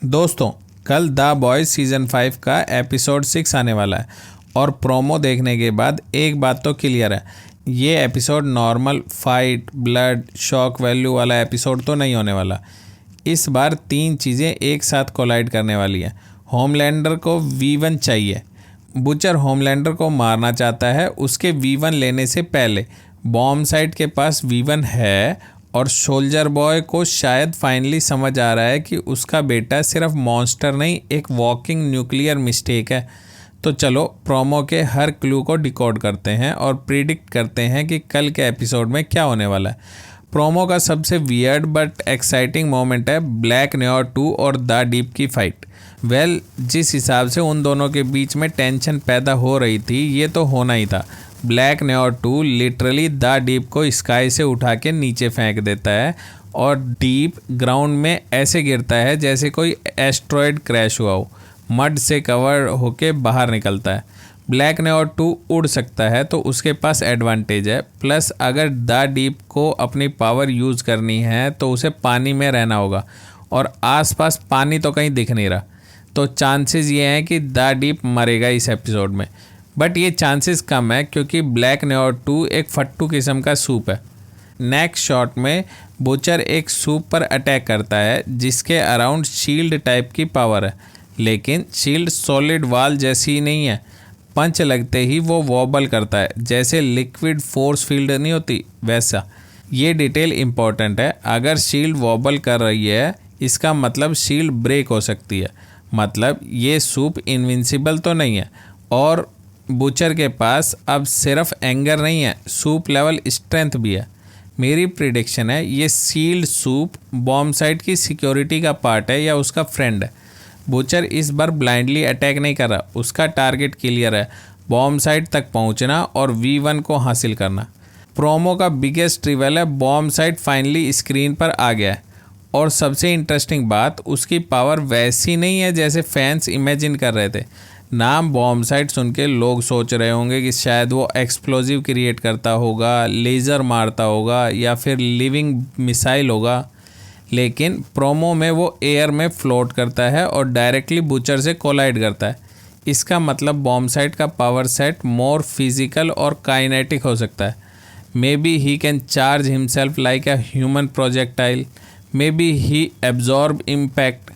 दोस्तों, कल the boys season 5 का एपिसोड 6 आने वाला है और प्रोमो देखने के बाद एक बात तो क्लियर है, ये episode normal fight, blood, shock value वाला एपिसोड तो नहीं होने वाला। इस बार 3 चीज़ें एक साथ कोलाइड करने वाली हैं। होमलैंडर को V1 चाहिए। बुचर होमलैंडर को मारना चाहता है। उसके V1 लेने से पहले बॉम्ब साइट के पास V1 है और सोल्जर बॉय को शायद फाइनली समझ आ रहा है कि उसका बेटा सिर्फ मॉन्स्टर नहीं, एक वॉकिंग न्यूक्लियर मिस्टेक है। तो चलो प्रोमो के हर क्लू को डिकोड करते हैं और प्रिडिक्ट करते हैं कि कल के एपिसोड में क्या होने वाला है। प्रोमो का सबसे वियर्ड बट एक्साइटिंग मोमेंट है ब्लैक न्योर 2 और द डीप की फाइट। जिस हिसाब से उन दोनों के बीच में टेंशन पैदा हो रही थी, ये तो होना ही था। ब्लैक न्योर 2 लिटरली द डीप को स्काई से उठा के नीचे फेंक देता है और डीप ग्राउंड में ऐसे गिरता है जैसे कोई एस्ट्रॉयड क्रैश हुआ हो। मड से कवर होके बाहर निकलता है। ब्लैक न्योर 2 उड़ सकता है तो उसके पास एडवांटेज है। प्लस अगर द डीप को अपनी पावर यूज़ करनी है तो उसे पानी में रहना होगा और आसपास पानी तो कहीं दिख नहीं रहा। तो चांसेस ये हैं कि द डीप मरेगा इस एपिसोड में। बट ये चांसेस कम है क्योंकि ब्लैक न्योर 2 एक फट्टू किस्म का सूप है। नेक्स्ट शॉट में बुचर एक सूप पर अटैक करता है जिसके अराउंड शील्ड टाइप की पावर है, लेकिन शील्ड सॉलिड वॉल जैसी नहीं है। पंच लगते ही वो वॉबल करता है, जैसे लिक्विड फोर्स फील्ड नहीं होती वैसा। ये डिटेल इंपॉर्टेंट है। अगर शील्ड वॉबल कर रही है इसका मतलब शील्ड ब्रेक हो सकती है। मतलब ये सूप इनविंसिबल तो नहीं है। और बुचर के पास अब सिर्फ एंगर नहीं है, सूप लेवल स्ट्रेंथ भी है। मेरी प्रिडिक्शन है ये सील्ड सूप बॉम्ब साइट की सिक्योरिटी का पार्ट है या उसका फ्रेंड है। बुचर इस बार ब्लाइंडली अटैक नहीं कर रहा, उसका टारगेट क्लियर है, बॉम्ब साइट तक पहुंचना और V1 को हासिल करना। प्रोमो का बिगेस्ट रिवेल है बॉम्ब साइट फाइनली स्क्रीन पर आ गया है। और सबसे इंटरेस्टिंग बात, उसकी पावर वैसी नहीं है जैसे फैंस इमेजिन कर रहे थे। नाम बॉम्ब साइट सुन के लोग सोच रहे होंगे कि शायद वो एक्सप्लोजिव क्रिएट करता होगा, लेज़र मारता होगा या फिर लिविंग मिसाइल होगा। लेकिन प्रोमो में वो एयर में फ्लोट करता है और डायरेक्टली बुचर से कोलाइड करता है। इसका मतलब बॉम्ब साइट का पावर सेट मोर फिजिकल और काइनेटिक हो सकता है। May be he can charge himself like a human projectile, may be he absorb impact,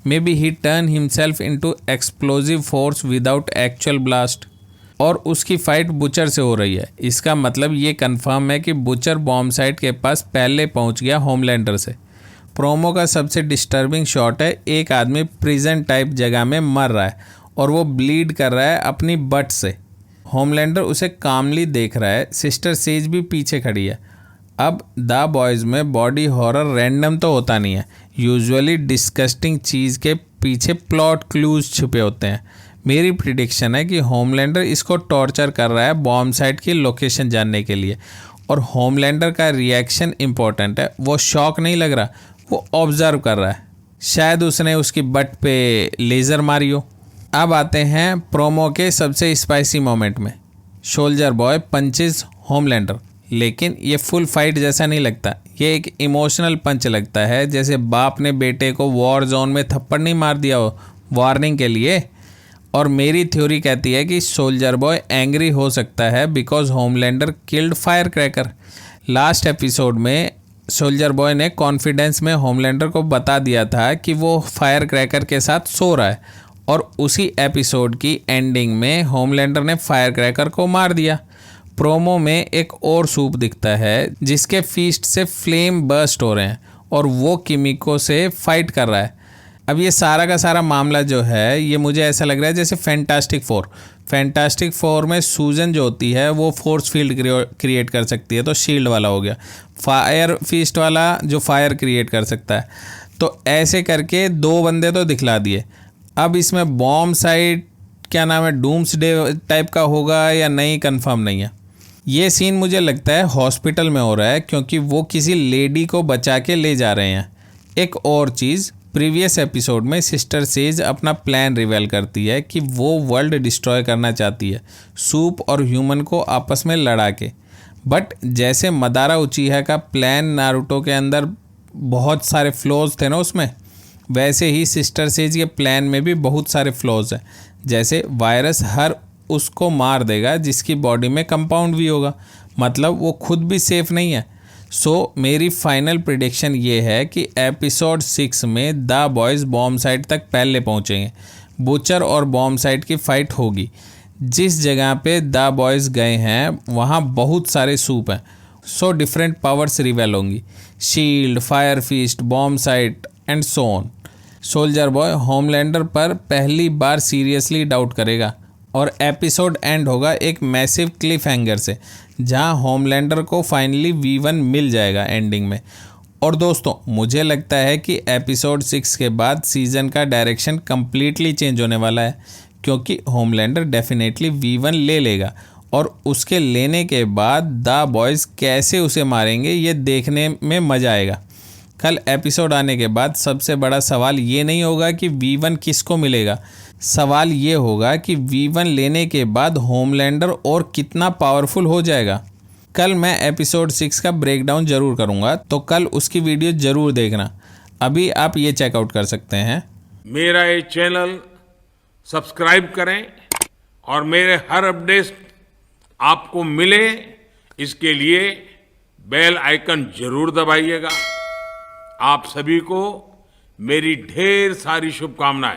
maybe he turn himself into explosive force without actual blast। और उसकी fight butcher से हो रही है। इसका मतलब ये कंफर्म है कि बुचर बॉम्ब साइट के पास पहले पहुंच गया होमलैंडर से। प्रोमो का सबसे डिस्टर्बिंग शॉट है, एक आदमी प्रिजन टाइप जगह में मर रहा है और वो ब्लीड कर रहा है अपनी बट से। होमलैंडर उसे कामली देख रहा है, सिस्टर सेज भी पीछे खड़ी है। अब द बॉयज़ में बॉडी हॉरर रैंडम तो होता नहीं है, यूजुअली डिस्गस्टिंग चीज़ के पीछे प्लॉट क्लूज छुपे होते हैं। मेरी प्रिडिक्शन है कि होमलैंडर इसको टॉर्चर कर रहा है बॉम्ब साइट की लोकेशन जानने के लिए। और होमलैंडर का रिएक्शन इंपॉर्टेंट है, वो शॉक नहीं लग रहा, वो ऑब्जर्व कर रहा है। शायद उसने उसकी बट पे लेज़र मारी हो। अब आते हैं प्रोमो के सबसे स्पाइसी मोमेंट में। सोल्जर बॉय पंचेस होमलैंडर, लेकिन ये फुल फाइट जैसा नहीं लगता। ये एक इमोशनल पंच लगता है, जैसे बाप ने बेटे को वॉर जोन में थप्पड़ नहीं मार दिया हो वार्निंग के लिए। और मेरी थ्योरी कहती है कि सोल्जर बॉय एंग्री हो सकता है because Homelander killed fire cracker. Last episode में सोल्जर बॉय ने कॉन्फिडेंस में होमलैंडर को बता दिया था कि वो फायर क्रैकर के साथ सो रहा है और उसी एपिसोड की एंडिंग में होमलैंडर ने फायर क्रैकर को मार दिया। प्रोमो में एक और सूप दिखता है जिसके फीस्ट से फ्लेम बर्स्ट हो रहे हैं और वो किमिको से फाइट कर रहा है। अब ये सारा का सारा मामला जो है, ये मुझे ऐसा लग रहा है जैसे फैंटास्टिक फोर में सूजन जो होती है वो फोर्स फील्ड क्रिएट कर सकती है, तो शील्ड वाला हो गया। फायर फीस्ट वाला जो फायर क्रिएट कर सकता है। तो ऐसे करके 2 बंदे तो दिखला दिए। अब इसमें बॉम्ब साइट क्या नाम है, डूम्सडे टाइप का होगा या नहीं, कंफर्म नहीं है। ये सीन मुझे लगता है हॉस्पिटल में हो रहा है क्योंकि वो किसी लेडी को बचा के ले जा रहे हैं। एक और चीज़, प्रीवियस एपिसोड में सिस्टर सेज अपना प्लान रिवील करती है कि वो वर्ल्ड डिस्ट्रॉय करना चाहती है, सूप और ह्यूमन को आपस में लड़ा के। बट जैसे मदारा उचिहा का प्लान नारुतो के अंदर बहुत सारे फ्लॉज थे ना उसमें, वैसे ही सिस्टर सेज के प्लान में भी बहुत सारे फ्लॉज हैं, जैसे वायरस हर उसको मार देगा जिसकी बॉडी में कंपाउंड भी होगा, मतलब वो खुद भी सेफ नहीं है। सो मेरी फाइनल प्रिडिक्शन ये है कि एपिसोड 6 में द बॉयज़ बॉम्ब साइट तक पहले पहुंचेंगे। बुचर और बॉम्ब साइट की फाइट होगी। जिस जगह पे द बॉयज़ गए हैं वहाँ बहुत सारे सूप हैं, सो डिफरेंट पावर्स रिवेल होंगी, shield, fire fist, bomb sight and so on. Soldier boy Homelander पर पहली बार सीरियसली डाउट करेगा और एपिसोड एंड होगा एक मैसिव क्लिफ हैंगर से, जहां होमलैंडर को फाइनली V1 मिल जाएगा एंडिंग में। और दोस्तों मुझे लगता है कि एपिसोड 6 के बाद सीज़न का डायरेक्शन कम्प्लीटली चेंज होने वाला है, क्योंकि होमलैंडर डेफिनेटली V1 ले लेगा और उसके लेने के बाद द बॉयज़ कैसे उसे मारेंगे ये देखने में मज़ा आएगा। कल एपिसोड आने के बाद सबसे बड़ा सवाल ये नहीं होगा कि V1 किसको मिलेगा, सवाल ये होगा कि V1 लेने के बाद होमलैंडर और कितना पावरफुल हो जाएगा। कल मैं एपिसोड 6 का ब्रेकडाउन ज़रूर करूँगा, तो कल उसकी वीडियो ज़रूर देखना। अभी आप ये चेकआउट कर सकते हैं। मेरा ये चैनल सब्सक्राइब करें और मेरे हर अपडेट आपको मिले, इसके लिए बेल आइकन जरूर दबाइएगा। आप सभी को मेरी ढेर सारी शुभकामनाएं।